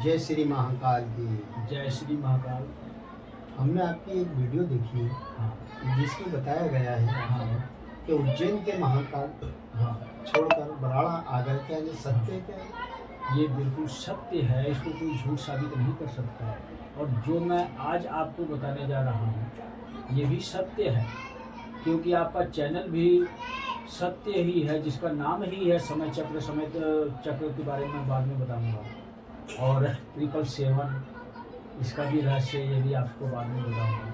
जय श्री महाकाल की। जय श्री महाकाल। हमने आपकी एक वीडियो देखी हाँ जिसमें बताया गया है हाँ कि उज्जैन के महाकाल हाँ, छोड़कर बराड़ा आ गए। क्या ये सत्य है क्या? ये बिल्कुल सत्य है, इसको कोई झूठ साबित नहीं कर सकता है। और जो मैं आज आपको बताने जा रहा हूँ ये भी सत्य है, क्योंकि आपका चैनल भी सत्य ही है, जिसका नाम ही है समय चक्र। समय चक्र के बारे में बाद में बताऊंगा, और 777 इसका भी रहस्य ये भी आपको बाद में बताऊंगा।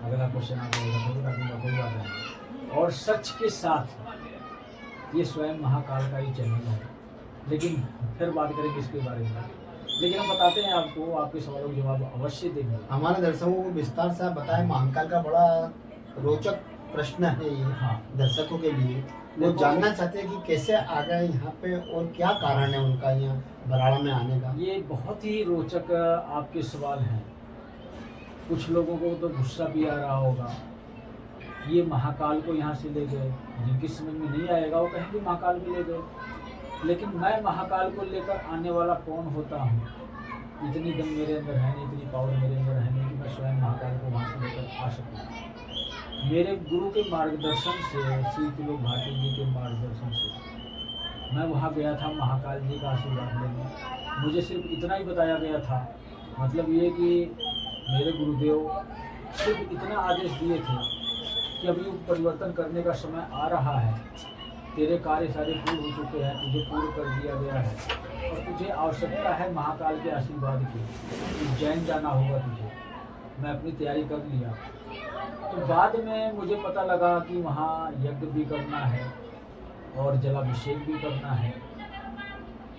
अगला क्वेश्चन आप रखूँगा, कोई बात नहीं। और सच के साथ ये स्वयं महाकाल का ही चैनल है, लेकिन फिर बात करेंगे इसके बारे में। लेकिन हम बताते हैं आपको, आपके सवालों के जवाब अवश्य देंगे। हमारे दर्शकों को विस्तार से आप बताएं। महाकाल का बड़ा रोचक प्रश्न है ये। हाँ, दर्शकों के लिए वो जानना चाहते हैं कि कैसे आ गए यहाँ पे और क्या कारण है उनका यहाँ बराड़ा में आने का। ये बहुत ही रोचक आपके सवाल हैं। कुछ लोगों को तो गुस्सा भी आ रहा होगा, ये महाकाल को यहाँ से ले गए। जिनकी समझ में नहीं आएगा वो कहेंगे महाकाल को ले गए, लेकिन मैं महाकाल को लेकर आने वाला कौन होता हूँ? इतनी दम मेरे अंदर है नहीं, इतनी पावर मेरे अंदर है नहीं कि मैं स्वयं महाकाल को वहाँ से लेकर आ सकूँ। मेरे गुरु के मार्गदर्शन से, श्री त्रिलोक भारती जी के मार्गदर्शन से मैं वहाँ गया था महाकाल जी का आशीर्वाद लेने। मुझे सिर्फ इतना ही बताया गया था, मतलब ये कि मेरे गुरुदेव सिर्फ इतना आदेश दिए थे कि अभी परिवर्तन करने का समय आ रहा है, तेरे कार्य सारे पूर्ण हो चुके हैं, तुझे पूर्ण कर दिया गया है और तुझे आवश्यकता है महाकाल के आशीर्वाद की। उज्जैन जाना होगा तुझे। मैं अपनी तैयारी कर लिया। तो बाद में मुझे पता लगा कि वहाँ यज्ञ भी करना है और जलाभिषेक भी करना है।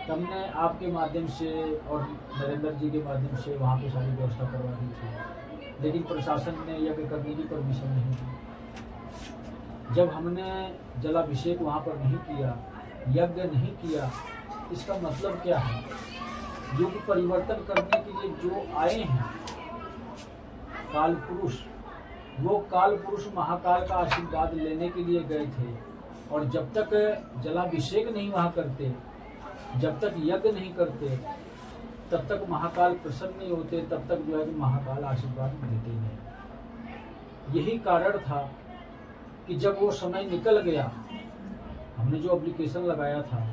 तब ने आपके माध्यम से और नरेंद्र जी के माध्यम से वहाँ पे सारी व्यवस्था करवा दी थी, लेकिन प्रशासन ने यज्ञ करने की परमिशन नहीं दी। जब हमने जलाभिषेक वहाँ पर नहीं किया, यज्ञ नहीं किया, इसका मतलब क्या है? युग परिवर्तन करने के लिए जो आए हैं काल पुरुष, वो काल पुरुष महाकाल का आशीर्वाद लेने के लिए गए थे। और जब तक जलाभिषेक नहीं वहाँ करते, जब तक यज्ञ नहीं करते, तब तक महाकाल प्रसन्न नहीं होते, तब तक जो है कि महाकाल आशीर्वाद देते नहीं। यही कारण था कि जब वो समय निकल गया, हमने जो एप्लीकेशन लगाया था,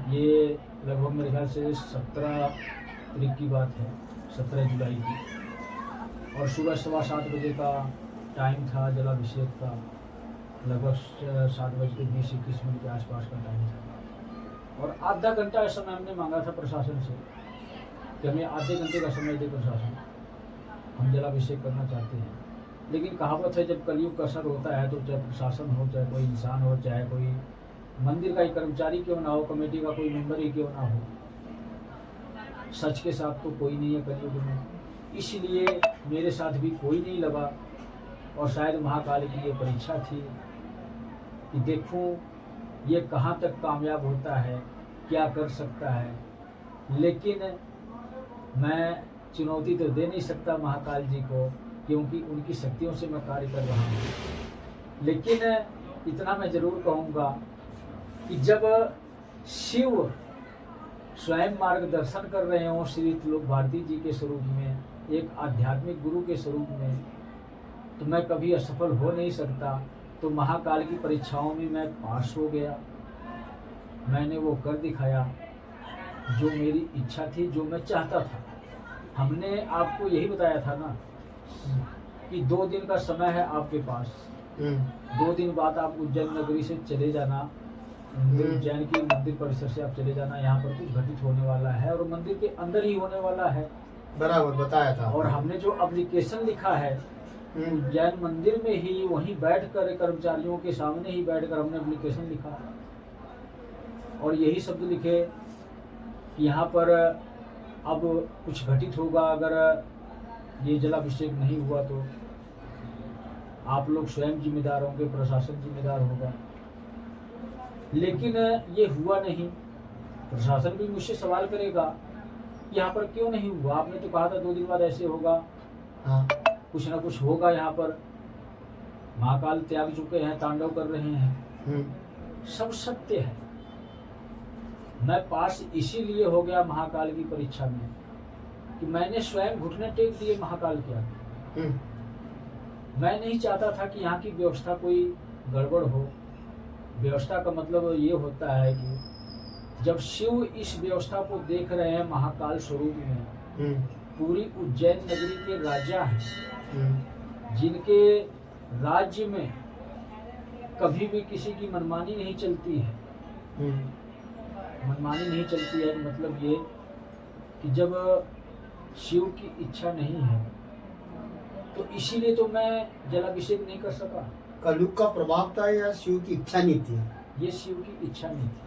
ये लगभग मेरे ख्याल से 17 तारीख की बात है, 17 जुलाई की, और सुबह 7:15 बजे का टाइम था जलाभिषेक का। लगभग 7:20-21 के आसपास का टाइम था, और आधा घंटा समय हमने मांगा था प्रशासन से कि हमें आधे घंटे का समय दे प्रशासन, हम जलाभिषेक करना चाहते हैं। लेकिन कहावत है, जब कलयुग का असर होता है तो चाहे प्रशासन हो, चाहे कोई इंसान हो, चाहे कोई मंदिर का ही कर्मचारी क्यों ना हो, कमेटी का कोई मेंबर ही क्यों ना हो, सच के साथ तो कोई नहीं है कलयुग में। इसलिए मेरे साथ भी कोई नहीं लगा, और शायद महाकाल की ये परीक्षा थी कि देखूं ये कहाँ तक कामयाब होता है, क्या कर सकता है। लेकिन मैं चुनौती तो दे नहीं सकता महाकाल जी को, क्योंकि उनकी शक्तियों से मैं कार्य कर रहा हूँ। लेकिन इतना मैं ज़रूर कहूँगा कि जब शिव स्वयं मार्गदर्शन कर रहे हों श्री त्रिलोक भारती जी के स्वरूप में, एक आध्यात्मिक गुरु के स्वरूप में, तो मैं कभी असफल हो नहीं सकता। तो महाकाल की परीक्षाओं में मैं पास हो गया, मैंने वो कर दिखाया जो मेरी इच्छा थी, जो मैं चाहता था। हमने आपको यही बताया था ना कि 2 दिन का समय है आपके पास। 2 दिन बाद आप उज्जैन नगरी से चले जाना, उज्जैन की मंदिर परिसर से आप चले जाना। यहाँ पर कुछ घटित होने वाला है और मंदिर के अंदर ही होने वाला है। बराबर बताया था। और हमने जो एप्लीकेशन लिखा है उज्जैन मंदिर में ही, वहीं बैठकर कर्मचारियों के सामने ही बैठकर हमने एप्लीकेशन लिखा, और यही शब्द लिखे कि यहाँ पर अब कुछ घटित होगा, अगर ये जलाभिषेक नहीं हुआ तो आप लोग स्वयं जिम्मेदार होंगे, प्रशासन जिम्मेदार होगा। लेकिन ये हुआ नहीं। प्रशासन भी मुझसे सवाल करेगा यहाँ पर क्यों नहीं हुआ, आपने तो कहा था 2 दिन बाद ऐसे होगा। हाँ, कुछ ना कुछ होगा। यहाँ पर महाकाल त्याग चुके हैं, तांडव कर रहे हैं, सब सत्य है। मैं पास इसीलिए हो गया महाकाल की परीक्षा में कि मैंने स्वयं घुटने टेक दिए महाकाल के आगे। मैं नहीं चाहता था कि यहाँ की व्यवस्था कोई गड़बड़ हो। व्यवस्था का मतलब ये होता है कि जब शिव इस व्यवस्था को देख रहे हैं महाकाल स्वरूप में, पूरी उज्जैन नगरी के राजा हैं, जिनके राज्य में कभी भी किसी की मनमानी नहीं चलती है। मनमानी नहीं चलती है मतलब ये कि जब शिव की इच्छा नहीं है तो इसीलिए तो मैं जलाभिषेक नहीं कर सका। कलयुग का प्रभाव था या शिव की इच्छा नहीं थी? ये शिव की इच्छा नहीं थी,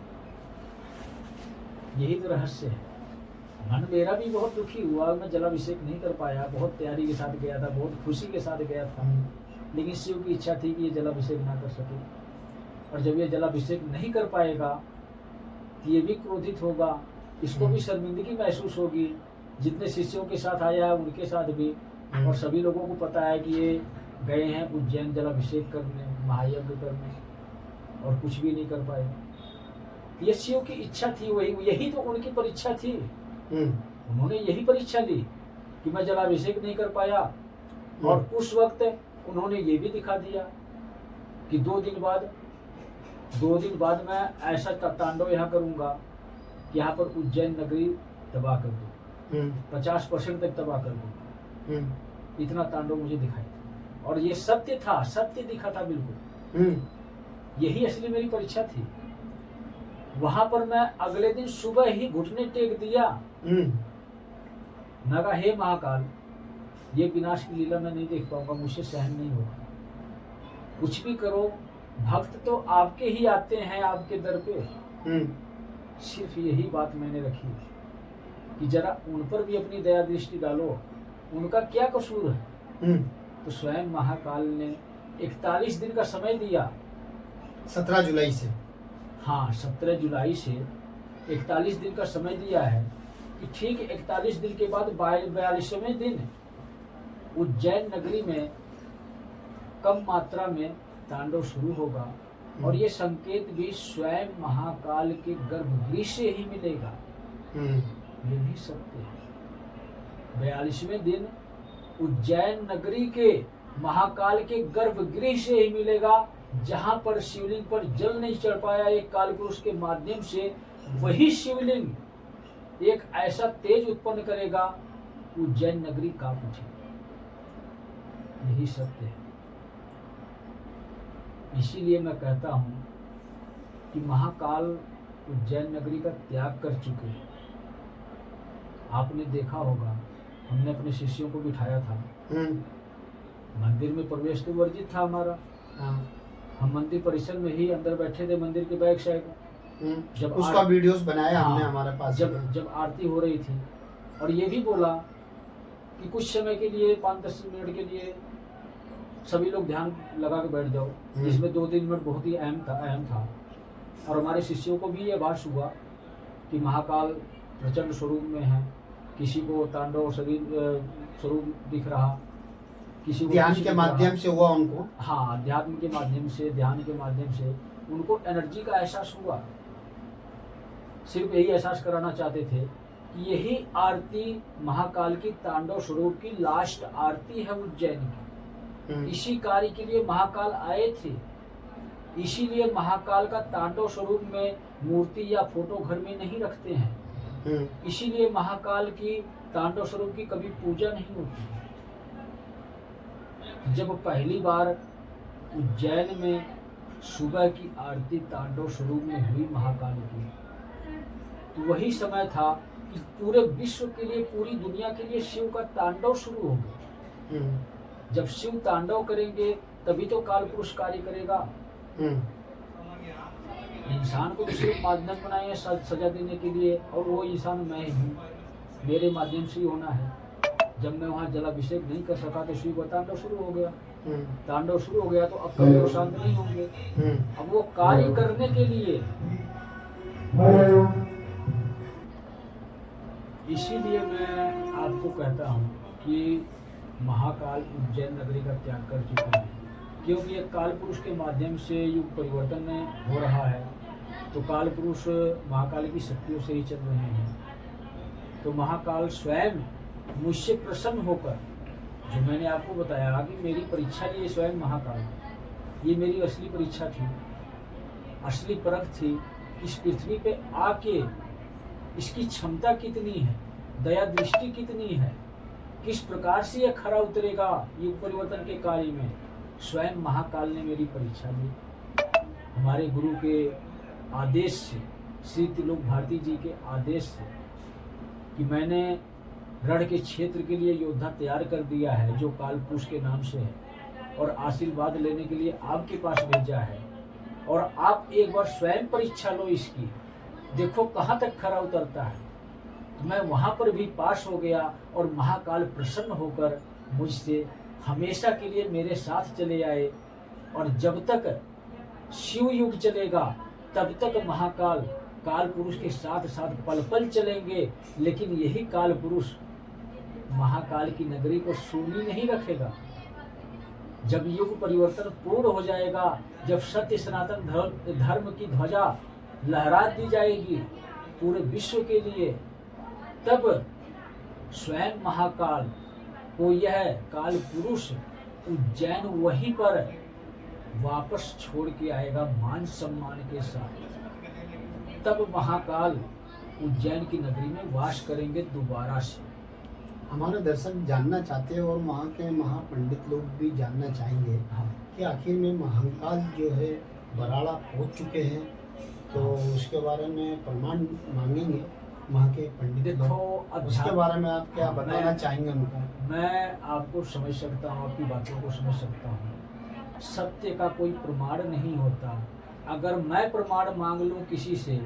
यही तो रहस्य है। मन मेरा भी बहुत दुखी हुआ, मैं जलाभिषेक नहीं कर पाया। बहुत तैयारी के साथ गया था, बहुत खुशी के साथ गया था, लेकिन शिव की इच्छा थी कि ये जलाभिषेक ना कर सके। और जब ये जलाभिषेक नहीं कर पाएगा तो ये भी क्रोधित होगा, इसको भी शर्मिंदगी महसूस होगी। जितने शिष्यों के साथ आया है उनके साथ भी, और सभी लोगों को पता है कि ये गए हैं उज्जैन जलाभिषेक करने, महायज्ञ करने, और कुछ भी नहीं कर पाए। ये शिव की इच्छा थी, वही यही तो उनकी परीक्षा थी। उन्होंने यही परीक्षा ली कि मैं जलाभिषेक नहीं कर पाया, और उस वक्त उन्होंने ये भी दिखा दिया कि 2 दिन बाद मैं ऐसा तांडव यहाँ करूंगा कि यहाँ पर उज्जैन नगरी तबाह कर दूं, 50% तक तबाह कर दूं। इतना तांडव मुझे दिखाई था, और ये सत्य था, सत्य दिखा था बिल्कुल। यही असली मेरी परीक्षा थी। वहां पर मैं अगले दिन सुबह ही घुटने टेक दिया। मैं कहा, हे महाकाल, ये विनाश की लीला मैं नहीं देख पाऊंगा, मुझसे सहन नहीं होगा। कुछ भी करो, भक्त तो आपके ही आते हैं आपके दर पे। सिर्फ यही बात मैंने रखी कि जरा उन पर भी अपनी दया दृष्टि डालो, उनका क्या कसूर है। तो स्वयं महाकाल ने 41 दिन का समय दिया। 17 जुलाई से, हाँ 17 जुलाई से 41 दिन का समय दिया है कि ठीक 41 दिन के बाद 42वें दिन उज्जैन नगरी में कम मात्रा में तांडव शुरू होगा। और ये संकेत भी स्वयं महाकाल के गर्भगृह से ही मिलेगा। ये भी सत्य है। 42वें दिन उज्जैन नगरी के महाकाल के गर्भगृह से ही मिलेगा, जहां पर शिवलिंग पर जल नहीं चढ़ पाया एक कालपुरुष के माध्यम से, वही शिवलिंग एक ऐसा तेज उत्पन्न करेगा, उज्जैन नगरी कांप उठेगी। यही सत्य है। इसीलिए मैं कहता हूं कि महाकाल उज्जैन नगरी का त्याग कर चुके हैं। आपने देखा होगा, हमने अपने शिष्यों को बिठाया था। मंदिर में प्रवेश तो वर्जित था हमारा। हम मंदिर परिसर में ही अंदर बैठे थे, मंदिर के बैक साइड। जब उसका वीडियोस बनाया हमने हमारे पास। जब आरती हो रही थी, और ये भी बोला कि कुछ समय के लिए 5-10 मिनट के लिए सभी लोग ध्यान लगा के बैठ जाओ, जिसमें 2-3 मिनट बहुत ही अहम था। और हमारे शिष्यों को भी ये आभास हुआ कि महाकाल प्रचंड स्वरूप में है। किसी को तांडव शरीर स्वरूप दिख रहा, किसी को ध्यान के माध्यम से हुआ उनको। हाँ, अध्यात्म के माध्यम से, ध्यान के माध्यम से उनको एनर्जी का एहसास हुआ। सिर्फ यही एहसास कराना चाहते थे कि यही आरती महाकाल की तांडव स्वरूप की लास्ट आरती है उज्जैन की। इसी कार्य के लिए महाकाल आए थे। इसीलिए महाकाल का तांडव स्वरूप में मूर्ति या फोटो घर में नहीं रखते हैं। इसीलिए महाकाल की तांडव स्वरूप की कभी पूजा नहीं होती। जब पहली बार उज्जैन में सुबह की आरती तांडव स्वरूप में हुई महाकाल की, तो वही समय था कि पूरे विश्व के लिए, पूरी दुनिया के लिए शिव का तांडव शुरू हो गया। जब शिव तांडव करेंगे तभी तो काल पुरुष कार्य करेगा। इंसान को तो सिर्फ माध्यम बनाए हैं सजा देने के लिए, और वो इंसान मैं ही हूँ, मेरे माध्यम से ही होना है। जब मैं वहाँ जलाभिषेक नहीं कर सका तो शिव का तांडव शुरू हो गया। तांडव शुरू हो गया तो अब कभी वो शांत नहीं होंगे। अब वो कार्य करने के लिए, इसीलिए मैं आपको कहता हूँ कि महाकाल उज्जैन नगरी का त्याग कर चुके हैं, क्योंकि ये काल पुरुष के माध्यम से युग परिवर्तन में हो रहा है। तो काल पुरुष महाकाल की शक्तियों से ही चल रहे हैं। तो महाकाल स्वयं मुझसे प्रसन्न होकर, जो मैंने आपको बताया कि मेरी परीक्षा लिए स्वयं महाकाल, ये मेरी असली परीक्षा थी, असली परख थी। इस पृथ्वी पे आके इसकी क्षमता कितनी है, दया दृष्टि कितनी है, किस प्रकार से यह खरा उतरेगा युग परिवर्तन के कार्य में। स्वयं महाकाल ने मेरी परीक्षा ली। हमारे गुरु के आदेश से, श्री त्रिलोक भारती जी के आदेश से, कि मैंने रण के क्षेत्र के लिए योद्धा तैयार कर दिया है जो काल पुरुष के नाम से है, और आशीर्वाद लेने के लिए आपके पास भेजा है। और आप एक बार स्वयं परीक्षा लो इसकी, देखो कहाँ तक खरा उतरता है। तो मैं वहां पर भी पास हो गया और महाकाल प्रसन्न होकर मुझसे हमेशा के लिए मेरे साथ चले आए। और जब तक शिव युग चलेगा तब तक महाकाल काल पुरुष के साथ साथ पल पल चलेंगे, लेकिन यही काल पुरुष महाकाल की नगरी को सूनी नहीं रखेगा। जब युग परिवर्तन पूर्ण हो जाएगा, जब सत्य सनातन धर्म की ध्वजा लहरा दी जाएगी पूरे विश्व के लिए, तब स्वयं महाकाल को यह काल पुरुष उज्जैन वहीं पर वापस छोड़ के आएगा मान सम्मान के साथ। तब महाकाल उज्जैन की नगरी में वास करेंगे दोबारा से। हमारे दर्शक जानना चाहते हैं और वहाँ के महापंडित लोग भी जानना चाहेंगे कि आखिर में महाकाल जो है बराड़ा पहुँच चुके हैं, तो उसके बारे में प्रमाण मांगेंगे वहाँ के पंडित। देखो, उसके बारे में आप क्या बताना चाहेंगे उनको? मैं आपको समझ सकता हूँ, आपकी बातों को समझ सकता हूँ। सत्य का कोई प्रमाण नहीं होता। अगर मैं प्रमाण मांग लूँ किसी से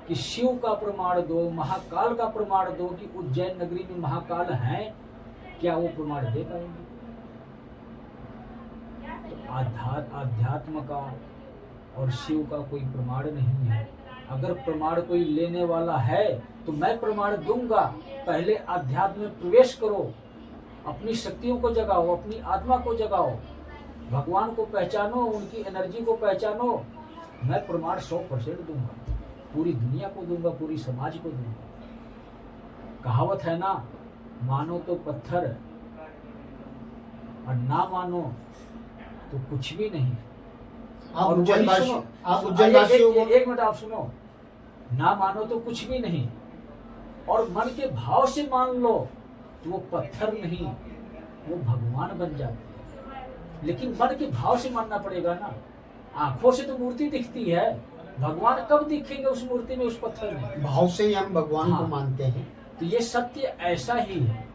कि शिव का प्रमाण दो, महाकाल का प्रमाण दो कि उज्जैन नगरी में महाकाल हैं, क्या वो प्रमाण दे पाएंगे? तो आध्यात्म का और शिव का कोई प्रमाण नहीं है। अगर प्रमाण कोई लेने वाला है तो मैं प्रमाण दूंगा। पहले अध्यात्म में प्रवेश करो, अपनी शक्तियों को जगाओ, अपनी आत्मा को जगाओ, भगवान को पहचानो, उनकी एनर्जी को पहचानो। मैं प्रमाण 100% दूंगा, पूरी दुनिया को दूंगा, पूरी समाज को दूंगा। कहावत है ना, मानो तो पत्थर और ना मानो तो कुछ भी नहीं। आप उज्जैन वासियों एक मिनट आप सुनो, ना मानो तो कुछ भी नहीं, और मन के भाव से मान लो तो वो पत्थर नहीं, वो भगवान बन जाते हैं। लेकिन मन के भाव से मानना पड़ेगा ना। आंखों से तो मूर्ति दिखती है, भगवान कब दिखेंगे उस मूर्ति में, उस पत्थर में? भाव से ही हम भगवान को हाँ। मानते हैं। तो ये सत्य ऐसा ही है।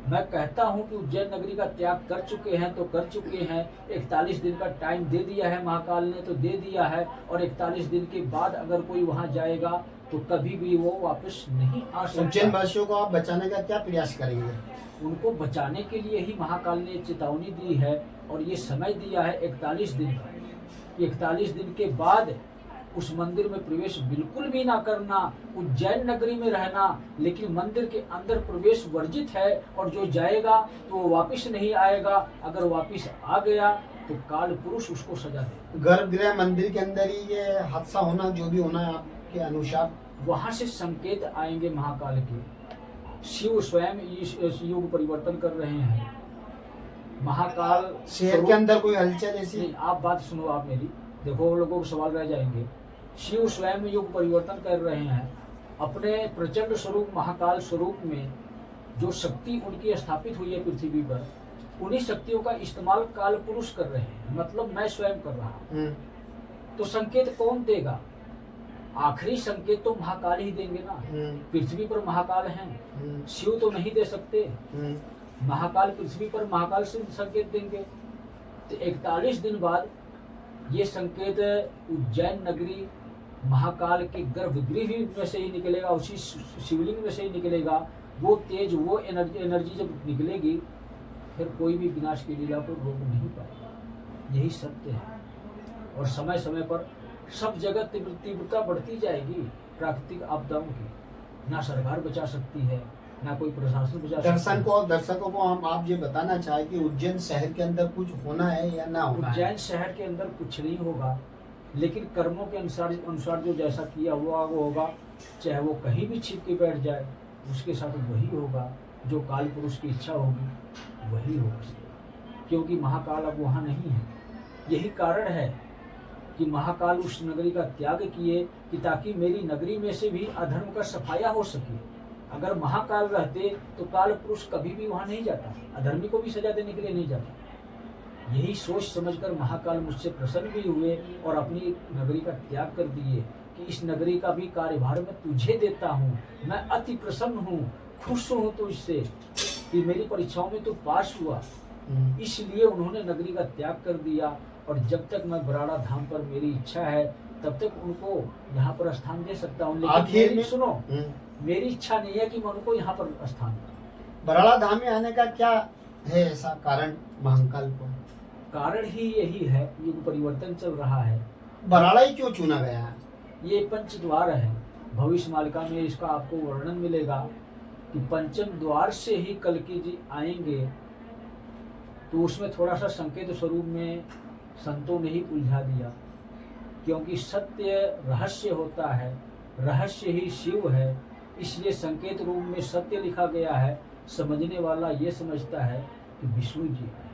मैं कहता हूं कि उज्जैन नगरी का त्याग कर चुके हैं तो कर चुके हैं। 41 दिन का टाइम दे दिया है महाकाल ने, तो दे दिया है। और 41 दिन के बाद अगर कोई वहां जाएगा तो कभी भी वो वापस नहीं आ सकता। उज्जैन वासियों को आप बचाने का क्या प्रयास करेंगे? उनको बचाने के लिए ही महाकाल ने चेतावनी दी है और ये समय दिया है 41 दिन का। 41 दिन के बाद उस मंदिर में प्रवेश बिल्कुल भी ना करना, उज्जैन नगरी में रहना, लेकिन मंदिर के अंदर प्रवेश वर्जित है। और जो जाएगा तो वो वापिस नहीं आएगा। अगर वापिस आ गया तो काल पुरुष उसको सजा दे। गर्भगृह मंदिर के अंदर ही ये हादसा होना, जो भी होना है आपके अनुसार? वहां से संकेत आएंगे महाकाल के। शिव स्वयं इस युग परिवर्तन कर रहे हैं। महाकाल शहर के अंदर कोई हलचल ऐसी? आप बात सुनो, आप मेरी देखो, वो लोगों को सवाल रह जाएंगे। शिव स्वयं युग परिवर्तन कर रहे हैं। अपने प्रचंड स्वरूप महाकाल स्वरूप में जो शक्ति उनकी स्थापित हुई है पृथ्वी पर, उन्हीं शक्तियों का इस्तेमाल काल पुरुष कर रहे हैं। मतलब मैं स्वयं कर रहा हूँ। तो संकेत कौन देगा? आखिरी संकेत तो महाकाल ही देंगे ना। पृथ्वी पर महाकाल हैं, शिव तो नहीं दे सकते। महाकाल पृथ्वी पर महाकाल से संकेत देंगे। तो 41 दिन बाद ये संकेत उज्जैन नगरी महाकाल के गर्भगृह में से ही निकलेगा, उसी शिवलिंग में से ही निकलेगा। वो तेज, वो एनर्जी जब निकलेगी, फिर कोई भी विनाश की लीला को रोक नहीं पाएगा। यही सत्य है। और समय समय पर सब जगह तीव्रता बढ़ती जाएगी प्राकृतिक आपदाओं की। ना सरकार बचा सकती है, ना कोई प्रशासन बचा सकता है। दर्शकों को हम आप ये बताना चाहे कि उज्जैन शहर के अंदर कुछ होना है या ना होना है? उज्जैन शहर के अंदर कुछ नहीं होगा, लेकिन कर्मों के अनुसार जो जैसा किया हुआ वो होगा। चाहे वो कहीं भी छिप के बैठ जाए, उसके साथ वही होगा जो काल पुरुष की इच्छा होगी, वही होगा। क्योंकि महाकाल अब वहाँ नहीं है। यही कारण है कि महाकाल उस नगरी का त्याग किए कि ताकि मेरी नगरी में से भी अधर्म का सफाया हो सके। अगर महाकाल रहते तो काल पुरुष कभी भी वहाँ नहीं जाता, अधर्मी को भी सजा देने के लिए नहीं जाता। यही सोच समझकर महाकाल मुझसे प्रसन्न भी हुए और अपनी नगरी का त्याग कर दिए कि इस नगरी का भी कार्यभार मैं तुझे देता हूँ। मैं अति प्रसन्न हूँ, खुश हूँ तुझसे कि मेरी परीक्षाओं में तू पास हुआ। इसलिए उन्होंने नगरी का त्याग कर दिया और जब तक मैं बराड़ा धाम पर मेरी इच्छा है तब तक उनको यहाँ पर स्थान दे सकता हूँ। लेकिन आखिर मेरी में सुनो, मेरी इच्छा नहीं है कि मैं उनको यहाँ पर स्थान दूं। बराड़ा धाम में आने का क्या है ऐसा कारण महाकाल को? कारण ही यही है, युग परिवर्तन चल रहा है। बराड़ा ही क्यों चुना गया है? ये पंच द्वार है। भविष्य मालिका में इसका आपको वर्णन मिलेगा कि पंचम द्वार से ही कल्कि जी आएंगे। तो उसमें थोड़ा सा संकेत स्वरूप में संतों ने ही उलझा दिया, क्योंकि सत्य रहस्य होता है, रहस्य ही शिव है। इसलिए संकेत रूप में सत्य लिखा गया है। समझने वाला ये समझता है कि विष्णु जी है।